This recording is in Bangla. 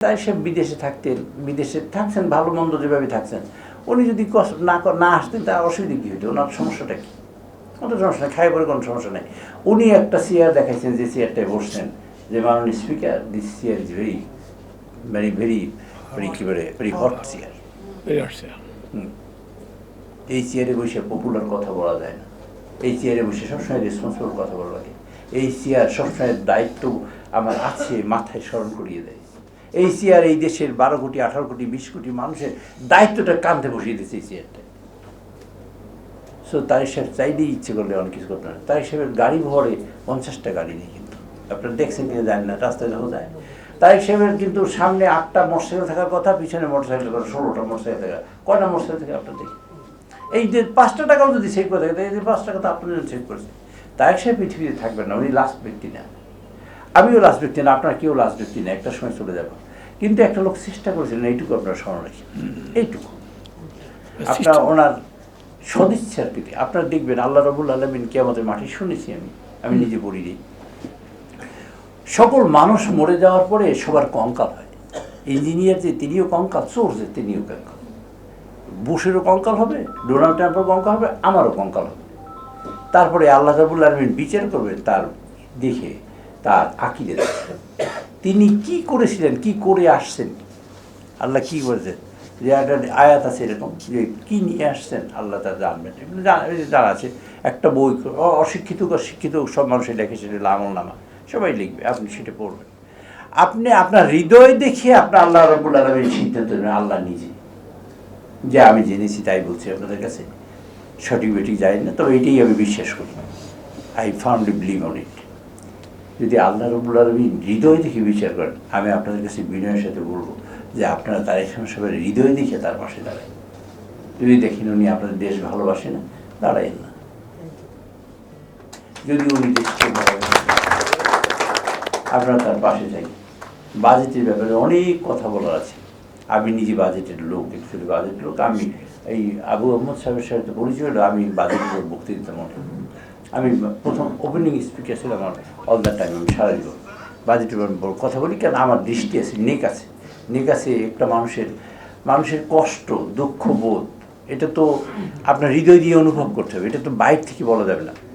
তাই সে বিদেশে থাকতেন, বিদেশে থাকছেন, ভালো মন্দ যেভাবে থাকছেন, উনি যদি না আসতেন তার অসুবিধা কী হতো, ওনার সমস্যাটা কী? কোনো সমস্যা নেই, খাই পরে কোনো সমস্যা নেই। উনি একটা চেয়ার দেখাইছেন, যে চেয়ারটায় বসছেন, যে মাননীয় speaker, this chair is very very very very কী বলে ভেরি হট চেয়ার। এই চেয়ারে বসে পপুলার কথা বলা যায় না, এই চেয়ারে বসে সবসময় রেসপন্সিবল কথা বলা লাগে, এই চেয়ার সবসময় দায়িত্ব আমার আছে মাথায় স্মরণ করিয়ে দেয়। এই চেয়ার এই দেশের 12 কোটি 18 কোটি 20 কোটি মানুষের দায়িত্বটা কাঁধে বসিয়ে দিয়েছে এই চেয়ারটা। সো তাই সাহেব চাইলেই ইচ্ছে করলে অনেক কিছু করতে পারে। তাই সাহেবের গাড়ি ভরে 50টা গাড়ি নেই, কিন্তু আপনারা দেখছেন কিনা জানেন না, রাস্তায় যখন যায়। তাই সাহেবের কিন্তু সামনে 8টা মোটরসাইকেল থাকার কথা, পিছনে মোটরসাইকেল 16টা মোটরসাইকেল থাকা, কয়টা মোটরসাইকেল থেকে আপনার দেখি। এই যে 5টা টাকাও যদি সেভ করে থাকে, এই যে 5 টাকা তো আপনার জন্য সেভ করেছে। তাই সাহেব পৃথিবীতে থাকবেন না, উনি লাস্ট ব্যক্তি না, আমিও লাস্ট ব্যক্তি না, আপনার কেউ লাস্ট ব্যক্তি না, একটা সময় চলে যাবো। কিন্তু একটা লোক চেষ্টা করেছিলেন, এইটুকু আপনার স্মরণ রাখি, এইটুকু আপনার ওনার সদিচ্ছার প্রতি। আপনারা দেখবেন আল্লাহ রাব্বুল আলামিন কিয়ামতের মাঠে, শুনেছি আমি নিজে পড়ি দিই, সকল মানুষ মরে যাওয়ার পরে সবার কঙ্কাল হয়। ইঞ্জিনিয়ার যে তিনিও কঙ্কাল, চোর যে তিনিও কঙ্কাল, বুশেরও কঙ্কাল হবে, ডোনাল্ড ট্রাম্পেরও কঙ্কাল হবে, আমারও কঙ্কাল হবে। তারপরে আল্লাহ রাব্বুল আলামিন বিচার করবেন তার দেখে, তার আকিদে দেখে তিনি কি করেছিলেন, কি করে আসছেন, আল্লাহ কি করেছেন। যে একটা আয়াত আছে এরকম, যে কী নিয়ে আসছেন আল্লাহ তা জানবেন, জানা আছে। একটা বই অশিক্ষিত শিক্ষিত সব মানুষের লেখে, সেটা আমলনামা, সবাই লিখবে, আপনি সেটা পড়বেন। আপনি আপনার হৃদয় দেখিয়ে আপনার আল্লাহ রাব্বুল আলামিন সিদ্ধান্ত নেবেন, আল্লাহ নিজে, যে আমি জেনেছি তাই বলছি আপনাদের কাছে, সঠিক বেঠিক জানি না, তবে এটাই আমি বিশ্বাস করি, I firmly believe on it. যদি আল্লাহ রাব্বুল আলামিন হৃদয় দেখে বিচার করেন, আমি আপনাদের কাছে বিনয়ের সাথে বলবো যে আপনারা তারেক সাহেবের হৃদয় দেখে তার পাশে দাঁড়ায়। যদি দেখেন উনি আপনাদের দেশ ভালোবাসে না, দাঁড়ায়েন না। যদি উনি দেশকে ভালোবাসেন, আপনারা তার পাশে যাই। বাজেটের ব্যাপারে অনেক কথা বলার আছে, আমি নিজে বাজেটের লোক, অ্যাকচুয়ালি বাজেটের লোক। আমি এই আবু আহমদ সাহেবের সাথে পরিচয় হলো, আমি বাজেটের উপর বক্তৃতা দিতাম অনেক। আমি প্রথম ওপেনিং স্পিকার ছিলাম আমার অল দ্য টাইম। আমি সারা জীবন বাজেটের উপর কথা বলি, কেন আমার দৃষ্টি আছে, নেক আছে। নেক আছে একটা মানুষের কষ্ট, দুঃখ বোধ, এটা তো আপনার হৃদয় দিয়ে অনুভব করতে হবে, এটা তো বাইরে থেকে বলা যাবে না।